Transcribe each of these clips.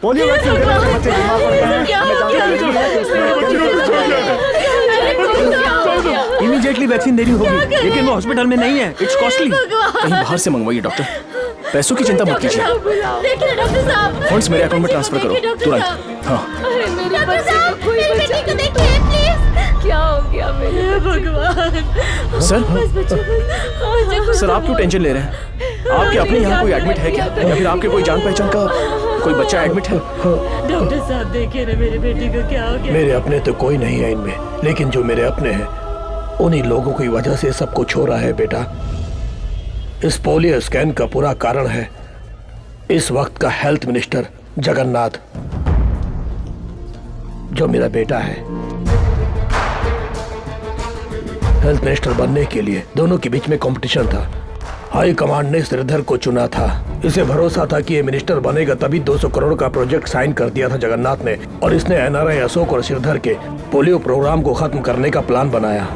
Polio vaccine देने से बच्चे बीमार पड़ते हैं। इमीडिएटली वैक्सीन देनी होगी, लेकिन वो हॉस्पिटल में नहीं है, इट्स कॉस्टली। कहीं बाहर से मंगवाइए डॉक्टर, पैसों की चिंता मत कीजिए। देखिए डॉक्टर साहब, फंड्स मेरे अकाउंट में ट्रांसफर करो तुरंत। हाँ क्या हो गया मेरे भगवान। सर आप क्यों टेंशन ले रहे हैं? आपके अपने यहाँ कोई एडमिट है क्या, या फिर आपके कोई जान पहचान का कोई बच्चा एडमिट है? डॉक्टर साहब देखिए ना मेरे बेटे को क्या हो गया। मेरे अपने तो कोई नहीं है इनमें, लेकिन जो मेरे अपने हैं उन्हीं लोगों की वजह से सब कुछ हो रहा है बेटा। इस पोलियो स्कैन का पूरा कारण है इस वक्त का हेल्थ मिनिस्टर जगन्नाथ, जो मेरा बेटा है। हेल्थ मिनिस्टर बनने के लिए दोनों के बीच में कंपटीशन था। हाई कमांड ने श्रीधर को चुना था। इसे भरोसा था कि ये मिनिस्टर बनेगा, तभी 200 करोड़ का प्रोजेक्ट साइन कर दिया था जगन्नाथ ने, और इसने एनआरआई अशोक और श्रीधर के पोलियो प्रोग्राम को खत्म करने का प्लान बनाया।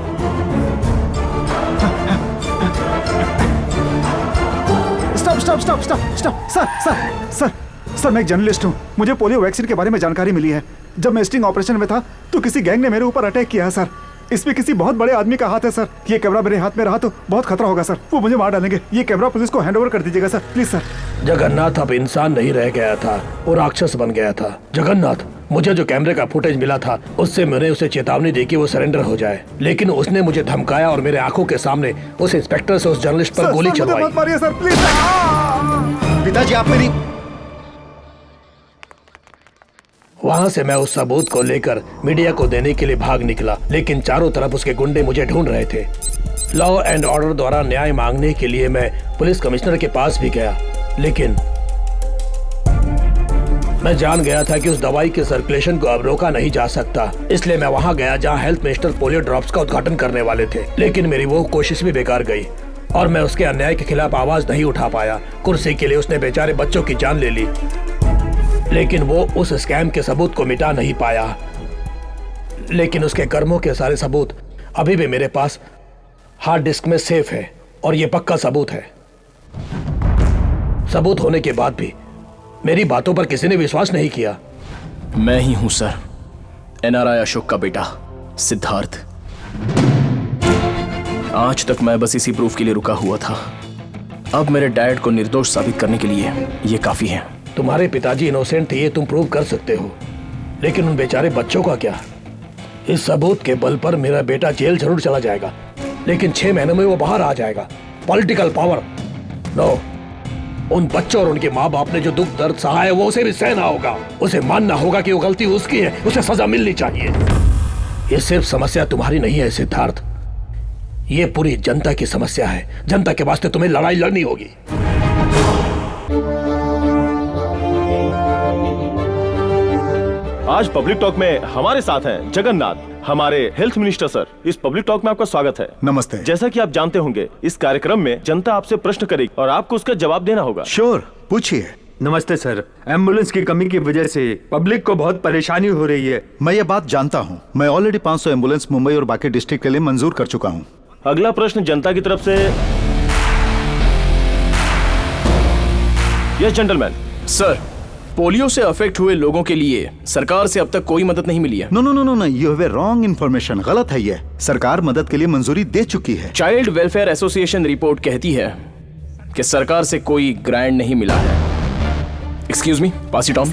सर मैं एक जर्नलिस्ट हूँ। मुझे पोलियो वैक्सीन के बारे में जानकारी मिली है। जब मैं स्टिंग ऑपरेशन में था तो किसी गैंग ने मेरे ऊपर अटैक किया है सर। इसमें किसी बहुत बड़े आदमी का हाथ है सर। ये कैमरा मेरे हाथ में रहा तो बहुत खतरा होगा सर, वो मुझे मार डालेंगे। ये कैमरा पुलिस को हैंडओवर कर दीजिएगा सर, प्लीज सर। जगन्नाथ अब इंसान नहीं रह गया था, वो राक्षस बन गया था। जगन्नाथ, मुझे जो कैमरे का फुटेज मिला था उससे मैंने उसे चेतावनी दी कि वो सरेंडर हो जाए, लेकिन उसने मुझे धमकाया और मेरे आंखों के सामने उस इंस्पेक्टर से उस जर्नलिस्ट पर गोली चलवाई। मत मारिए सर, प्लीज। पिताजी आप मेरी। वहाँ से मैं उस सबूत को लेकर मीडिया को देने के लिए भाग निकला, लेकिन चारों तरफ उसके गुंडे मुझे ढूंढ रहे थे। लॉ एंड ऑर्डर द्वारा न्याय मांगने के लिए मैं पुलिस कमिश्नर के पास भी गया, लेकिन मैं जान गया था कि उस दवाई के सर्कुलेशन को अब रोका नहीं जा सकता। इसलिए मैं वहाँ गया जहाँ हेल्थ मिनिस्टर पोलियो ड्रॉप्स का उद्घाटन करने वाले थे, लेकिन मेरी वो कोशिश भी बेकार गई और मैं उसके अन्याय के खिलाफ आवाज नहीं उठा पाया। कुर्सी के लिए उसने बेचारे बच्चों की जान ले ली, लेकिन वो उस स्कैम के सबूत को मिटा नहीं पाया। लेकिन उसके कर्मों के सारे सबूत अभी भी मेरे पास हार्ड डिस्क में सेफ है, और ये पक्का सबूत है। सबूत होने के बाद भी मेरी बातों पर किसी ने विश्वास नहीं किया। मैं ही हूं सर, एनआरआई अशोक का बेटा सिद्धार्थ। आज तक मैं बस इसी प्रूफ के लिए रुका हुआ था। अब मेरे डैड को निर्दोष साबित करने के लिए ये काफी है। तुम्हारे पिताजी इनोसेंट थे, ये तुम प्रूव कर सकते हो, लेकिन उन बेचारे बच्चों का क्या? इस सबूत के बल पर मेरा बेटा जेल जरूर चला जाएगा, लेकिन 6 महीनों में वो बाहर आ जाएगा। Political power no. उन बच्चों और उनके माँ बाप ने जो दुख दर्द सहा है वो उसे भी सहना होगा। उसे मानना होगा कि वो गलती उसकी है, उसे सजा मिलनी चाहिए। ये सिर्फ समस्या तुम्हारी नहीं है सिद्धार्थ, ये पूरी जनता की समस्या है। जनता के वास्ते तुम्हें लड़ाई लड़नी होगी। आज पब्लिक टॉक में हमारे साथ हैं जगन्नाथ, हमारे हेल्थ मिनिस्टर सर। इस पब्लिक टॉक में आपका स्वागत है। नमस्ते। जैसा कि आप जानते होंगे, इस कार्यक्रम में जनता आपसे प्रश्न करेगी और आपको उसका जवाब देना होगा। श्योर, पूछिए। नमस्ते सर, एम्बुलेंस की कमी की वजह से पब्लिक को बहुत परेशानी हो रही है। मैं ये बात जानता हूँ। मैं ऑलरेडी 500 एम्बुलेंस मुंबई और बाकी डिस्ट्रिक्ट के लिए मंजूर कर चुका हूँ। अगला प्रश्न जनता की तरफ से। Yes gentleman. सर, पोलियो से अफेक्ट हुए लोगों के लिए सरकार से अब तक कोई मदद नहीं मिली है। No no no no no, you have wrong information. गलत है ये। सरकार मदद के लिए मंजूरी दे चुकी है। चाइल्ड वेलफेयर एसोसिएशन रिपोर्ट कहती है कि सरकार से कोई ग्रांट नहीं मिला है। Excuse me, pass it on.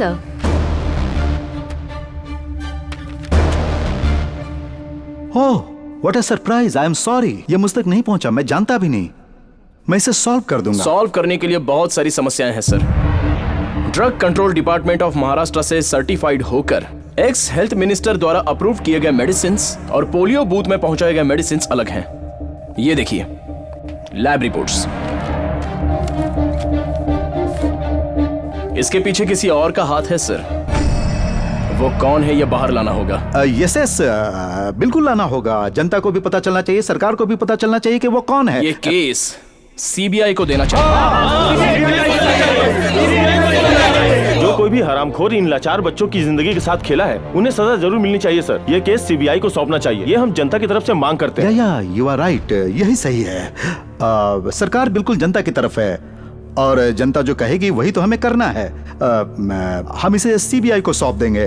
Oh, what a surprise. I am sorry, ये मुझ तक नहीं पहुंचा। मैं जानता भी नहीं। मैं इसे सॉल्व कर दूंगा। सॉल्व करने के लिए बहुत सारी समस्याएं हैं sir. Drug control department of Maharashtra से सर्टिफाइड होकर एक्स हेल्थ मिनिस्टर द्वारा अप्रूव किए गए मेडिसिन और पोलियो बूथ में पहुंचाए गए मेडिसिन अलग हैं। ये देखिए लैब रिपोर्ट्स। इसके पीछे किसी और का हाथ है सर। वो कौन है ये बाहर लाना होगा। यस यस, बिल्कुल लाना होगा। जनता को भी पता चलना चाहिए, सरकार को भी पता चलना चाहिए कि वो कौन है। ये केस सीबीआई को देना चाहिए। जो कोई भी हरामखोर इन लाचार बच्चों की जिंदगी के साथ खेला है, उन्हें सजा जरूर मिलनी चाहिए सर। ये केस सीबीआई को सौंपना चाहिए। ये हम जनता की तरफ से मांग करते हैं। या यू आर राइट, यही सही है। सरकार बिल्कुल जनता की तरफ है और जनता जो कहेगी वही तो हमें करना है। हम इसे सीबीआई को सौंप देंगे।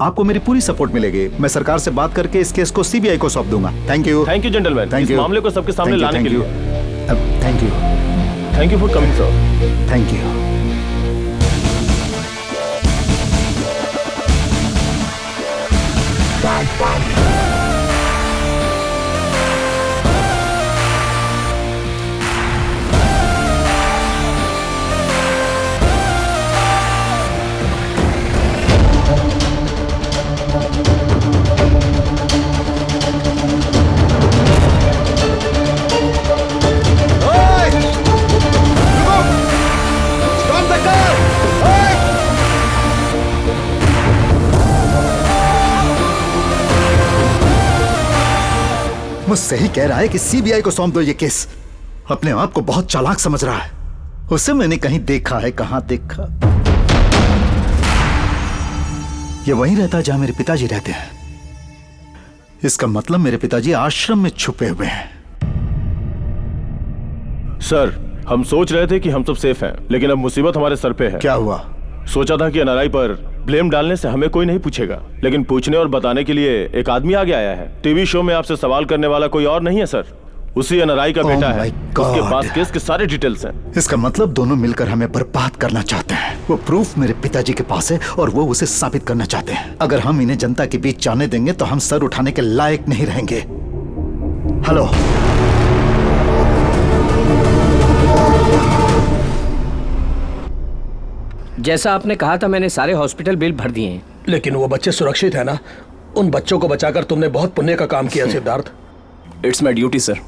आपको मेरी पूरी सपोर्ट मिलेगी। मैं सरकार से बात करके इस केस को सीबीआई को सौंप दूंगा। थैंक यू जेंटलमैन, इस मामले को सबके सामने लाने के लिए thank you for coming sir. Thank you. मुझसे ही कह रहा है कि सीबीआई को सौंप दो ये केस। अपने आप को बहुत चालाक समझ रहा है। उसे मैंने कहीं देखा है। कहां देखा? ये वहीं रहता है जहां मेरे पिताजी रहते हैं। इसका मतलब मेरे पिताजी आश्रम में छुपे हुए हैं। सर, हम सोच रहे थे कि हम सब सेफ हैं, लेकिन अब मुसीबत हमारे सर पे है। क्या हुआ? सोचा था कि एनआरआई पर ब्लेम डालने से हमें कोई नहीं पूछेगा, लेकिन पूछने और बताने के लिए एक आदमी आगे आया है। टीवी शो में आपसे सवाल करने वाला कोई और नहीं है सर, उसी एनआरआई का बेटा है। उसके पास केस के सारे डिटेल्स हैं। इसका मतलब दोनों मिलकर हमें बर्बाद करना चाहते हैं। वो प्रूफ मेरे पिताजी के पास है और वो उसे साबित करना चाहते हैं। अगर हम इन्हें जनता के बीच जाने देंगे तो हम सर उठाने के लायक नहीं रहेंगे। हेलो, जैसा आपने कहा था मैंने सारे हॉस्पिटल बिल भर दिए हैं। लेकिन वो बच्चे सुरक्षित है ना? उन बच्चों को बचाकर तुमने बहुत पुण्य का काम किया Siddharth. It's my duty sir.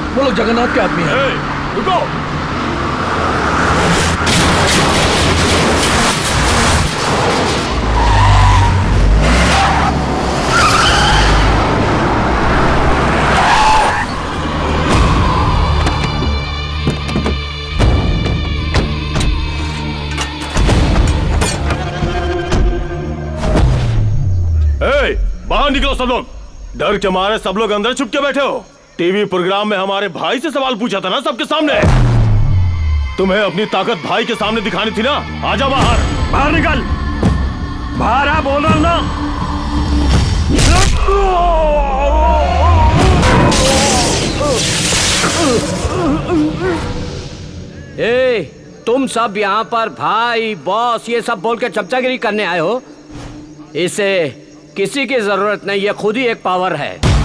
वो लोग जगन्नाथ के आदमी हैं। रुको! बाहर निकलो सब लोग। डर के मारे सब लोग अंदर छुप के बैठे हो। टीवी प्रोग्राम में हमारे भाई से सवाल पूछा था ना सबके सामने। तुम्हें अपनी ताकत भाई के सामने दिखानी थी ना। आजा बाहर। बाहर निकल। बाहर आ, बोल रहा हूं ना। तुम सब यहाँ पर भाई बॉस ये सब बोल के चमचागिरी करने आए हो? इसे किसी की जरूरत नहीं, ये खुद ही एक पावर है।